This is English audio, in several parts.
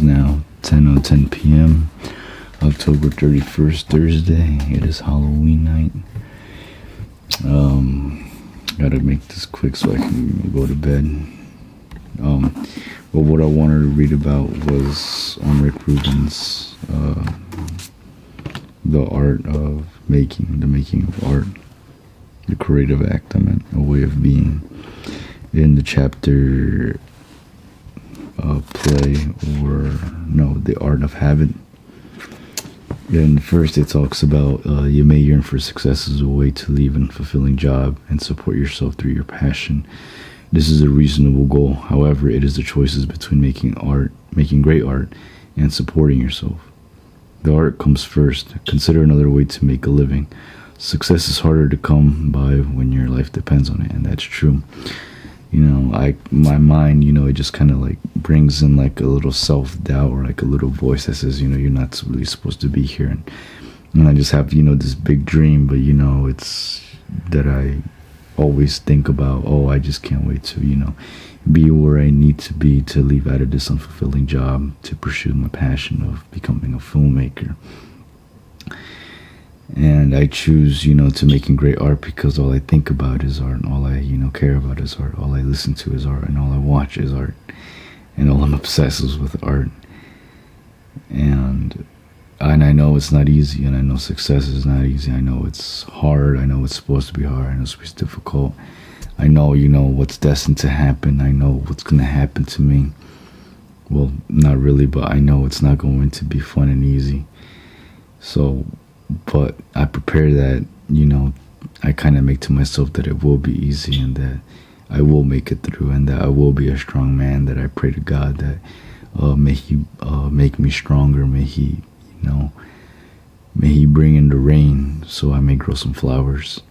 is now 10:10 p.m. October 31st, Thursday. It is Halloween night. Gotta make this quick so I can go to bed. But what I wanted to read about was on Rick Rubin's the art of the making of art, the creative act, a way of being. In the chapter the art of habit. And first it talks about you may yearn for success as a way to leave an fulfilling job and support yourself through your passion. This is a reasonable goal. However, it is the choices between making great art, and supporting yourself. The art comes first. Consider another way to make a living. Success is harder to come by when your life depends on it, and that's true. My mind, it just kind of like brings in like a little self-doubt or like a little voice that says, you're not really supposed to be here. And I just have, this big dream, but, it's that I always think about, I just can't wait to, be where I need to be to leave out of this unfulfilling job to pursue my passion of becoming a filmmaker. And I choose, to making great art because all I think about is art, and all I, care about is art, all I listen to is art, and all I watch is art, and all I'm obsessed with art. And I know it's not easy, and I know success is not easy. I know it's hard. I know it's supposed to be hard. I know it's supposed to be difficult. I know, what's destined to happen. I know what's going to happen to me. Well, not really, but I know it's not going to be fun and easy. So, but I prepare that, I kind of make to myself that it will be easy and that I will make it through and that I will be a strong man, that I pray to God that may He make me stronger. May He, may He bring in the rain so I may grow some flowers.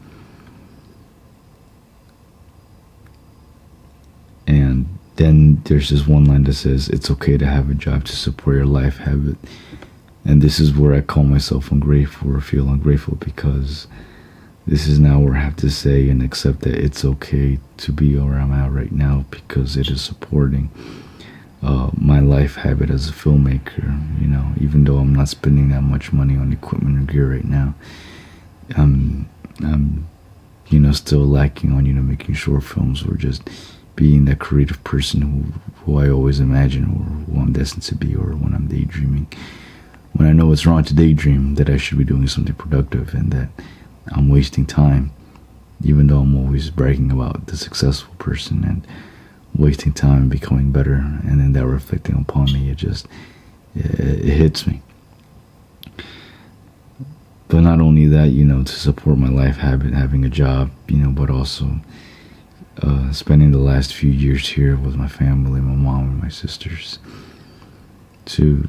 And then there's this one line that says, it's okay to have a job to support your life habit. And this is where I call myself ungrateful or feel ungrateful, because this is now where I have to say and accept that it's okay to be where I'm at right now because it is supporting my life habit as a filmmaker. Even though I'm not spending that much money on equipment or gear right now, I'm still lacking on, making short films or just being that creative person who I always imagine or who I'm destined to be, or when I'm daydreaming. When I know it's wrong to daydream, that I should be doing something productive and that I'm wasting time, even though I'm always bragging about the successful person and wasting time becoming better, and then that reflecting upon me, it hits me. But not only that, to support my life habit, having a job, but also spending the last few years here with my family, my mom and my sisters, to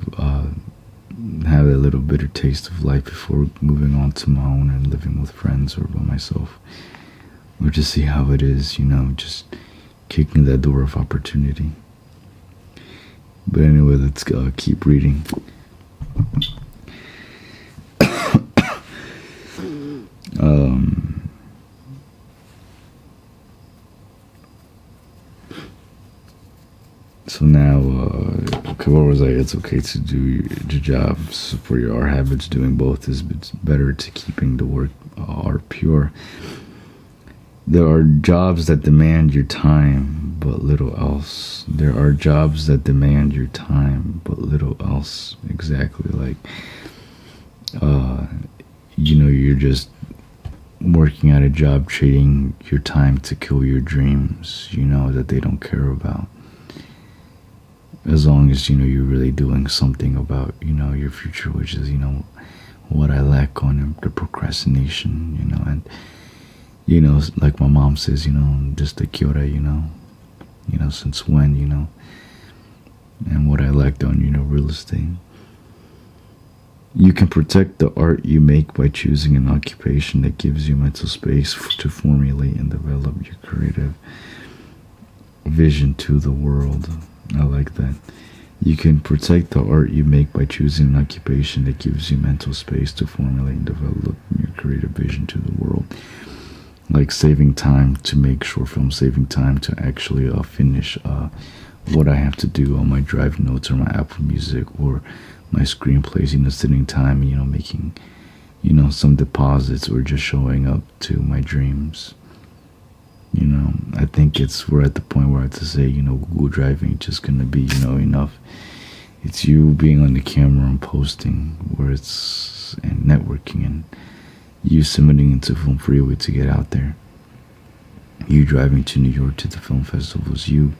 have a little bitter taste of life before moving on to my own and living with friends or by myself, or to see how it is, just kicking that door of opportunity. But anyway, let's keep reading. So now, what was I? It's okay to do your job, support your art habits. Doing both is better to keeping the work art pure. There are jobs that demand your time, but little else. There are jobs that demand your time, but little else. Exactly, like, you're just working at a job, trading your time to kill your dreams, that they don't care about. As long as, you're really doing something about, your future, which is, what I lack on the procrastination, and, like my mom says, just the Kyoto, since when, and what I lacked on, real estate. You can protect the art you make by choosing an occupation that gives you mental space to formulate and develop your creative vision to the world. I like that. You can protect the art you make by choosing an occupation that gives you mental space to formulate and develop your creative vision to the world. Like saving time to make short films, saving time to actually finish what I have to do on my drive notes or my Apple Music or my screenplays, sitting time, making, some deposits or just showing up to my dreams. I think we're at the point where I have to say, Google Driving just gonna be, enough. It's you being on the camera and posting and networking and you submitting into Film Freeway to get out there. You driving to New York to the film festivals, you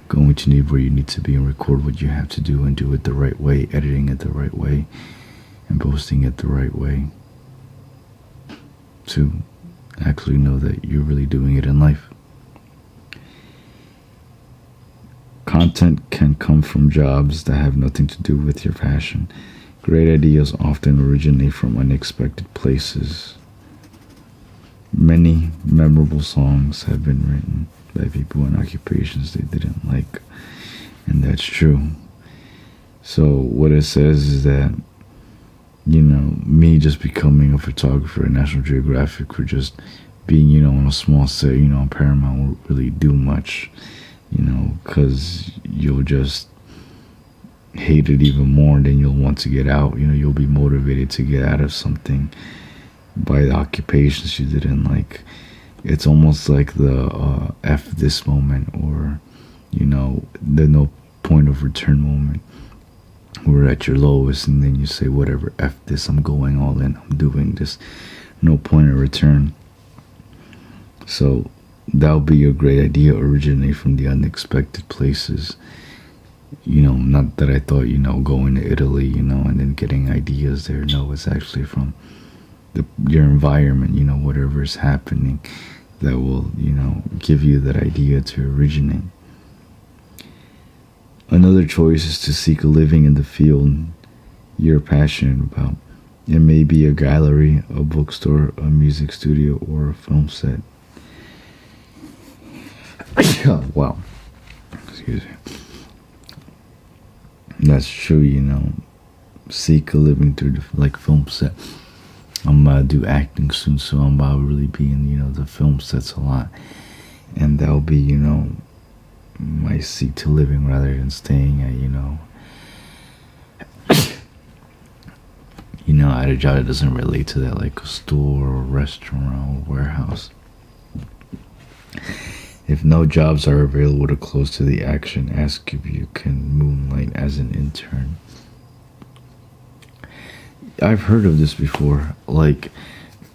going to where you need to be and record what you have to do and do it the right way, editing it the right way, and posting it the right way. To actually know that you're really doing it in life. Content can come from jobs that have nothing to do with your passion. Great ideas often originate from unexpected places. Many memorable songs have been written by people in occupations they didn't like, and that's true. So what it says is that, me just becoming a photographer at National Geographic or just being, on a small set, on Paramount won't really do much, because you'll just hate it even more, and then you'll want to get out. You'll be motivated to get out of something by the occupations you didn't like. It's almost like the F this moment, or the no point of return moment. We're at your lowest, and then you say, whatever, F this, I'm going all in, I'm doing this, no point of return. So that'll be a great idea, originate from the unexpected places. Not that I thought, going to Italy, and then getting ideas there. No, it's actually from your environment, whatever is happening that will, give you that idea to originate. Another choice is to seek a living in the field you're passionate about. It may be a gallery, a bookstore, a music studio, or a film set. Wow. Excuse me. That's true, seek a living through the film set. I'm about to do acting soon, so I'm about to really be in, the film sets a lot. And that'll be, my seek to living rather than staying at, at a job that doesn't relate to that, like a store or restaurant or warehouse. If no jobs are available to close to the action, ask if you can moonlight as an intern. I've heard of this before, like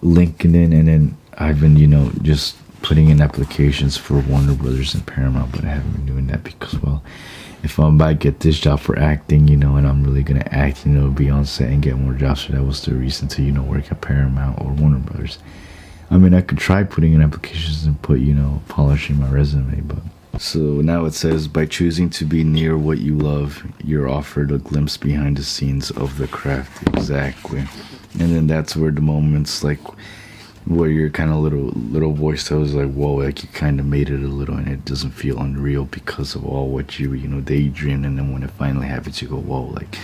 LinkedIn, and then I've been, just putting in applications for Warner Brothers and Paramount, but I haven't been doing that because, well, if I'm about to get this job for acting, and I'm really going to act, be on set and get more jobs, so that was the reason to, work at Paramount or Warner Brothers. I mean, I could try putting in applications and put, polishing my resume, but... So now it says, by choosing to be near what you love, you're offered a glimpse behind the scenes of the craft. Exactly. And then that's where the moments, like, where your kind of little voice tells like, whoa, like you kind of made it a little, and it doesn't feel unreal because of all what you, daydreamed, and then when it finally happens, you go, whoa, like,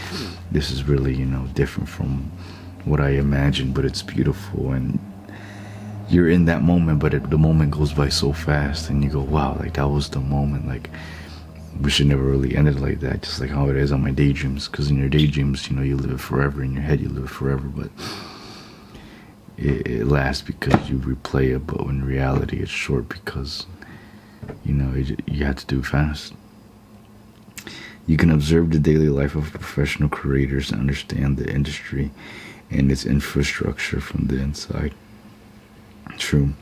this is really, different from what I imagined, but it's beautiful, and you're in that moment, but the moment goes by so fast, and you go, wow, like that was the moment. Like, wish it never really ended like that, just like how it is on my daydreams, because in your daydreams, you live it forever. In your head, you live it forever, but it lasts because you replay it. But in reality, it's short because, you have to do it fast. You can observe the daily life of professional creators and understand the industry and its infrastructure from the inside. True.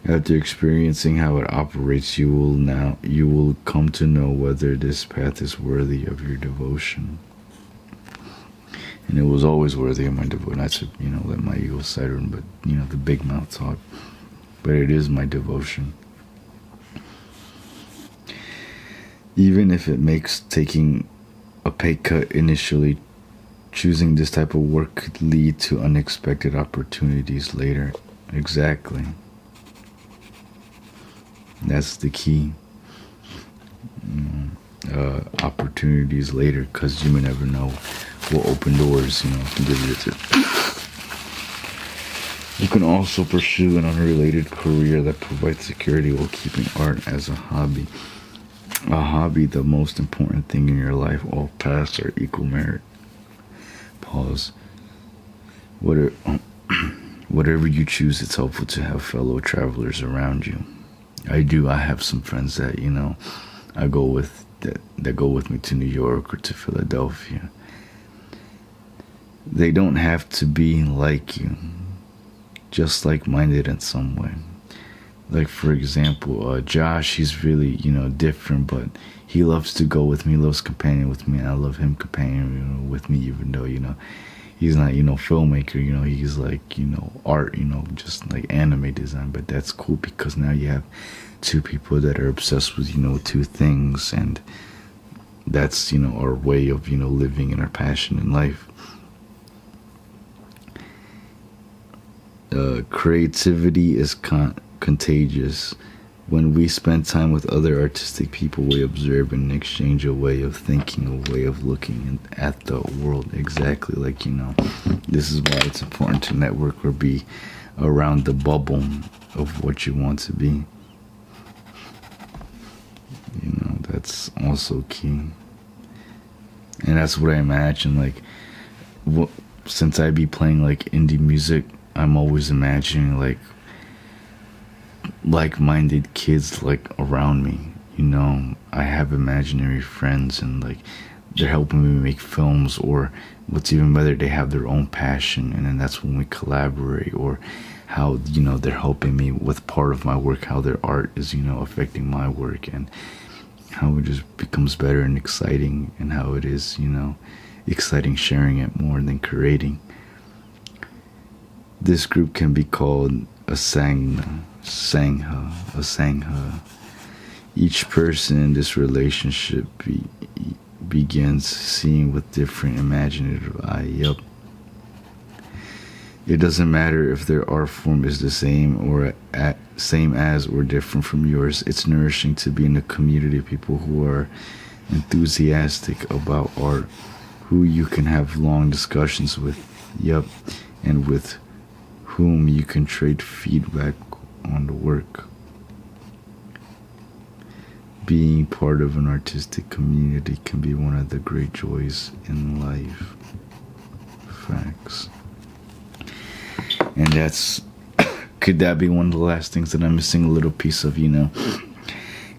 After experiencing how it operates, you will come to know whether this path is worthy of your devotion. And it was always worthy of my devotion. Not to, let my ego side run, but, the big mouth talk. But it is my devotion. Even if it makes taking a pay cut initially, choosing this type of work could lead to unexpected opportunities later. Exactly. That's the key. Opportunities later, because you may never know what open doors, can give you to. You can also pursue an unrelated career that provides security while keeping art as a hobby. A hobby, the most important thing in your life. All paths are equal merit. Pause. Whatever, whatever you choose, it's helpful to have fellow travelers around you. I do. I have some friends that I go with that go with me to New York or to Philadelphia. They don't have to be like you, just like-minded in some way. Like, for example, Josh, he's really, different, but he loves to go with me, loves companion with me, and I love him companion, with me, even though, he's not, filmmaker, he's like, art, just like anime design. But that's cool because now you have two people that are obsessed with, two things, and that's, our way of, living and our passion in life. Creativity is contagious. When we spend time with other artistic people, we observe and exchange a way of thinking, a way of looking at the world. Exactly, like, this is why it's important to network or be around the bubble of what you want to be. That's also key. And that's what I imagine, like, since I be playing, like, indie music, I'm always imagining, like-minded kids, like, around me. I have imaginary friends, and, like, they're helping me make films, or what's even better, they have their own passion, and then that's when we collaborate, or how, they're helping me with part of my work, how their art is, affecting my work, and how it just becomes better and exciting, and how it is, exciting sharing it more than creating. This group can be called a Sangha. Each person in this relationship begins seeing with different imaginative eye. Yup. It doesn't matter if their art form is the same as or different from yours. It's nourishing to be in a community of people who are enthusiastic about art, who you can have long discussions with. Yup. And with whom you can trade feedback on the work. Being part of an artistic community can be one of the great joys in life. Facts. And could that be one of the last things that I'm missing? A little piece of,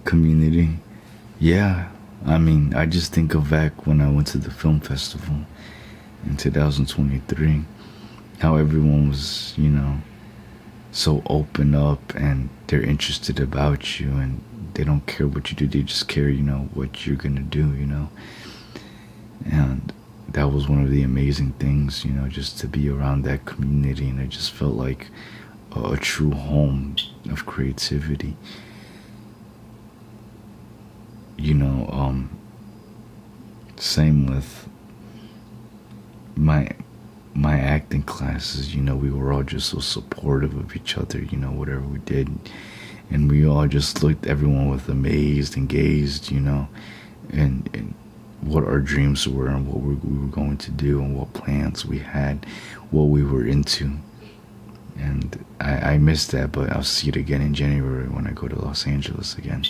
community? Yeah. I just think of back when I went to the film festival in 2023. How everyone was, so open up, and they're interested about you, and they don't care what you do, they just care, what you're gonna do, and that was one of the amazing things, just to be around that community, and I just felt like a true home of creativity. Same with my acting classes, we were all just so supportive of each other, whatever we did. And we all just looked everyone with amazed and gazed, and what our dreams were, and what we were going to do, and what plans we had, what we were into. And I missed that, but I'll see it again in January when I go to Los Angeles again.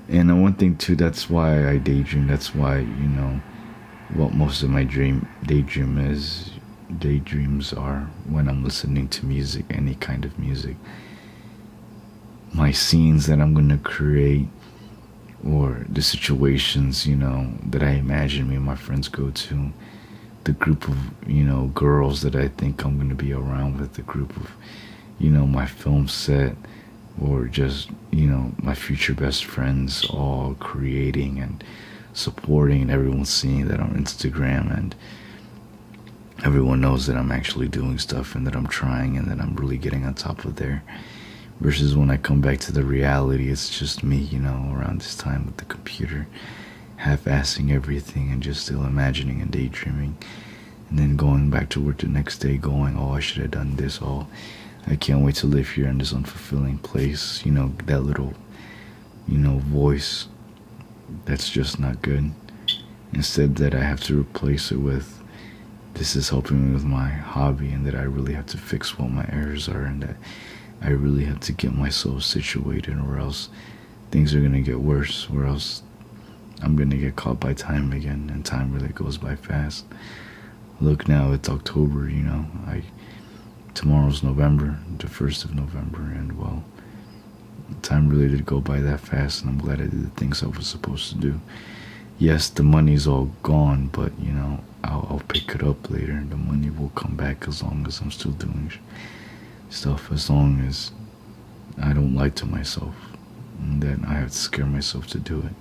And one thing too, that's why I daydream. That's why, what most of my daydreams are when I'm listening to music, any kind of music. My scenes that I'm going to create, or the situations, that I imagine me and my friends go to, the group of, girls that I think I'm going to be around with, the group of, my film set, or just, my future best friends, all creating and supporting, and everyone's seeing that on Instagram, and everyone knows that I'm actually doing stuff, and that I'm trying, and that I'm really getting on top of there. Versus when I come back to the reality, it's just me, around this time with the computer, half-assing everything and just still imagining and daydreaming, and then going back to work the next day going, I should have done this, I can't wait to live here in this unfulfilling place, that little, voice that's just not good. Instead, that I have to replace it with, this is helping me with my hobby, and that I really have to fix what my errors are, and that I really have to get myself situated, or else things are gonna get worse, or else I'm gonna get caught by time again, and time really goes by fast. Look now, it's October, you know. Tomorrow's November, the 1st of November, and well, time really did go by that fast, and I'm glad I did the things I was supposed to do. Yes, the money's all gone, but you know, I'll pick it up later. The money will come back as long as I'm still doing stuff, as long as I don't lie to myself, and then I have to scare myself to do it.